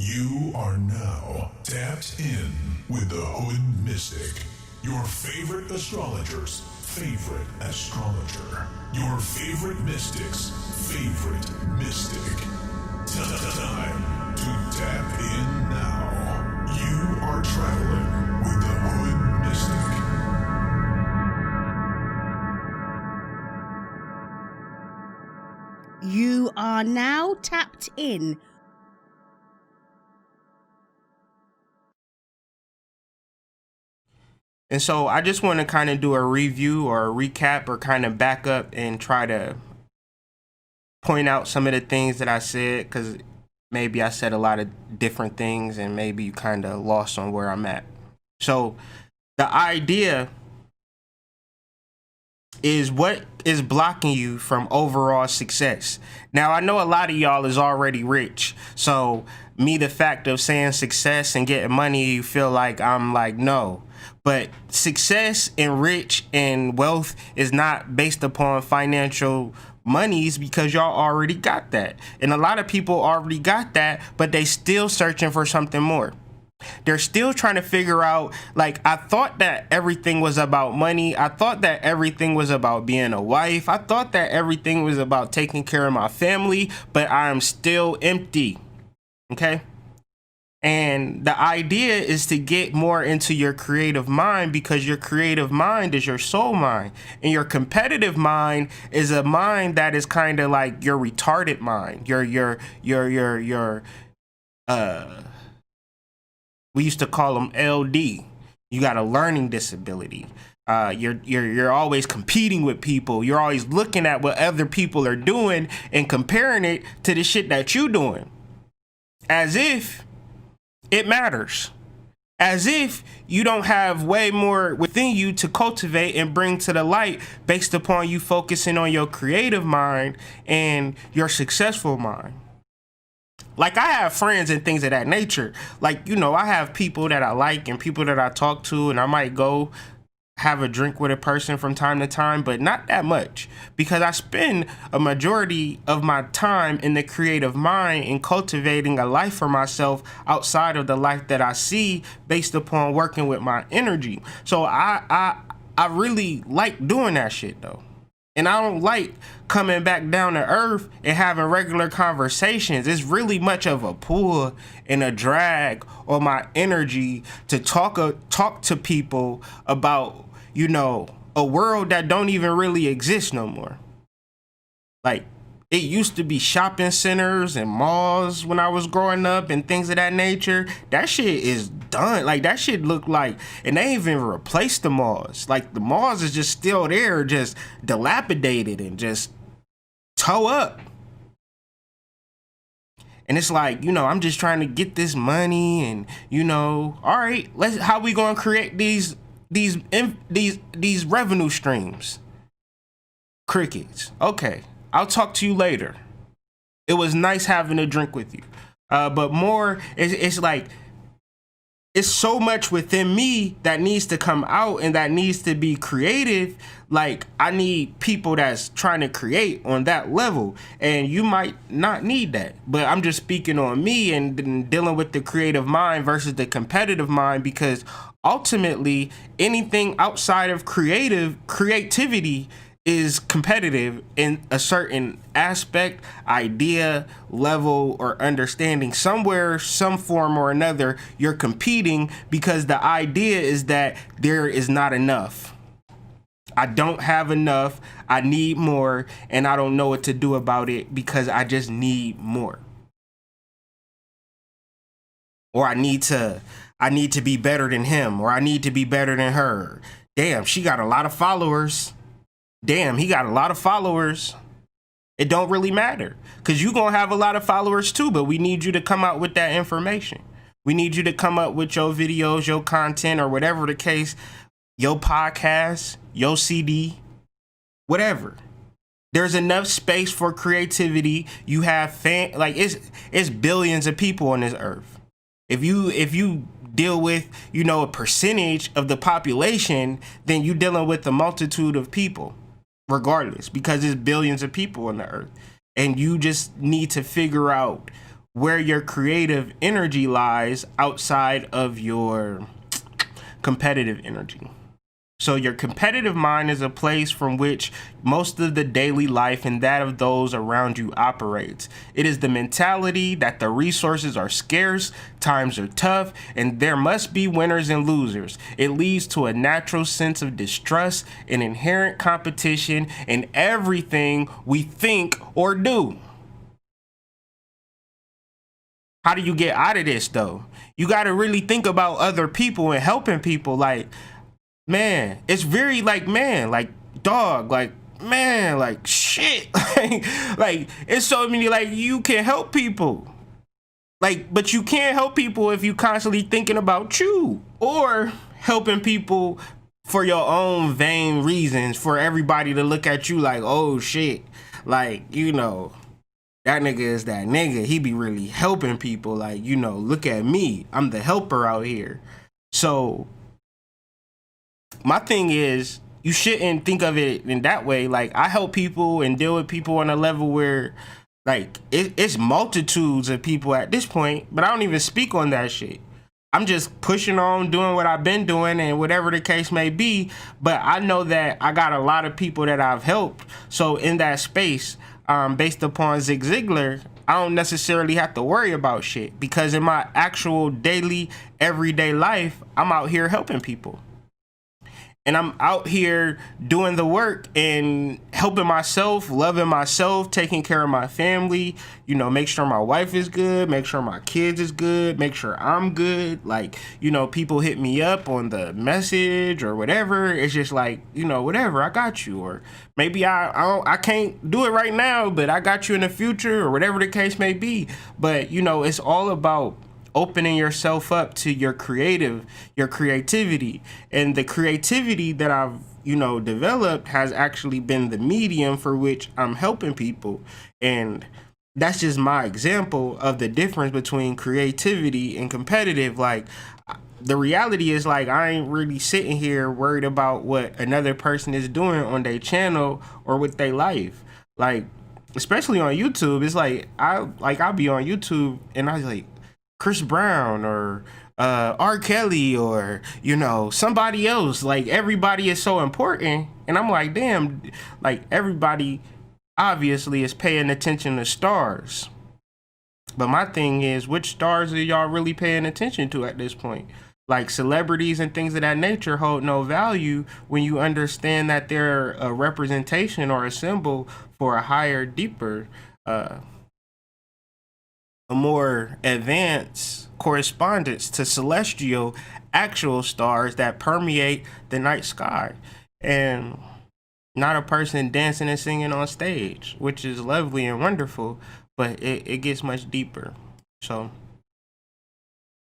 You are now tapped in with the Hood Mystic, your favorite astrologer's favorite astrologer, your favorite mystic's favorite mystic. Time to tap in now. You are traveling with the Hood Mystic. You are now tapped in. And so I just want to kind of do a review or a recap or kind of back up and try to point out some of the things that I said, because maybe I said a lot of different things and maybe you kind of lost on where I'm at. So the idea is, what is blocking you from overall success? Now, I know a lot of y'all is already rich. So the fact of saying success and getting money, you feel like I'm like, no. But success and rich and wealth is not based upon financial monies, because y'all already got that. And a lot of people already got that, but they still searching for something more. They're still trying to figure out, like, I thought that everything was about money. I thought that everything was about being a wife. I thought that everything was about taking care of my family, but I'm still empty. Okay? And the idea is to get more into your creative mind, because your creative mind is your soul mind, and your competitive mind is a mind that is kind of like your retarded mind. We used to call them LD. You got a learning disability. You're always competing with people. You're always looking at what other people are doing and comparing it to the shit that you doing, as if it matters, as if you don't have way more within you to cultivate and bring to the light, based upon you focusing on your creative mind and your successful mind. Like, I have friends and things of that nature. Like, you know, I have people that I like and people that I talk to, and I might go have a drink with a person from time to time, but not that much, because I spend a majority of my time in the creative mind and cultivating a life for myself outside of the life that I see, based upon working with my energy. So I really like doing that shit though. And I don't like coming back down to earth and having regular conversations. It's really much of a pull and a drag on my energy to talk to people about, you know, a world that don't even really exist no more. Like, it used to be shopping centers and malls when I was growing up and things of that nature. That shit is done. Like, that shit look like, and they even replaced the malls. Like, the malls is just still there, just dilapidated and just toe up. And it's like, you know, I'm just trying to get this money, and, you know, all right, how we gonna create these revenue streams? Crickets. Okay, I'll talk to you later. It was nice having a drink with you. But more, it's like, it's so much within me that needs to come out and that needs to be creative. Like, I need people that's trying to create on that level, and you might not need that. But I'm just speaking on me and dealing with the creative mind versus the competitive mind, because ultimately anything outside of creativity is competitive in a certain aspect, idea, level, or understanding. Somewhere, some form or another, you're competing, because the idea is that there is not enough. I don't have enough. I need more, and I don't know what to do about it, because I just need more. Or I need to be better than him, or I need to be better than her. Damn, she got a lot of followers. Damn, he got a lot of followers. It don't really matter, because you're going to have a lot of followers too, but we need you to come out with that information. We need you to come up with your videos, your content, or whatever the case, your podcast, your CD, whatever. There's enough space for creativity. You have it's billions of people on this earth. If you deal with, you know, a percentage of the population, then you're dealing with a multitude of people, regardless, because there's billions of people on the earth. And you just need to figure out where your creative energy lies outside of your competitive energy. So your competitive mind is a place from which most of the daily life and that of those around you operates. It is the mentality that the resources are scarce, times are tough, and there must be winners and losers. It leads to a natural sense of distrust and inherent competition in everything we think or do. How do you get out of this though? You got to really think about other people and helping people. Like, man, it's very like, man, like dog, like, man, like shit. like it's so many, like you can help people. Like, but you can't help people if you constantly thinking about you or helping people for your own vain reasons, for everybody to look at you like, oh shit, like, you know, that nigga is that nigga. He be really helping people. Like, you know, look at me. I'm the helper out here. So my thing is, you shouldn't think of it in that way. Like, I help people and deal with people on a level where, like, it's multitudes of people at this point, but I don't even speak on that shit. I'm just pushing on, doing what I've been doing and whatever the case may be. But I know that I got a lot of people that I've helped. So in that space, based upon Zig Ziglar, I don't necessarily have to worry about shit, because in my actual daily, everyday life, I'm out here helping people. And I'm out here doing the work and helping myself, loving myself, taking care of my family, you know, make sure my wife is good, make sure my kids is good, make sure I'm good. Like, you know, people hit me up on the message or whatever. It's just like, you know, whatever, I got you. Or maybe I can't do it right now, but I got you in the future, or whatever the case may be. But, you know, it's all about opening yourself up to your creativity. And the creativity that I've, you know, developed has actually been the medium for which I'm helping people. And that's just my example of the difference between creativity and competitive. Like, the reality is, like, I ain't really sitting here worried about what another person is doing on their channel or with their life. Like, especially on YouTube, it's like I'll be on YouTube and I was like, Chris Brown or R. Kelly or, you know, somebody else. Like, everybody is so important. And I'm like, damn, like, everybody obviously is paying attention to stars. But my thing is, which stars are y'all really paying attention to at this point? Like, celebrities and things of that nature hold no value when you understand that they're a representation or a symbol for a higher, deeper, a more advanced correspondence to celestial actual stars that permeate the night sky, and not a person dancing and singing on stage, which is lovely and wonderful, but it gets much deeper. So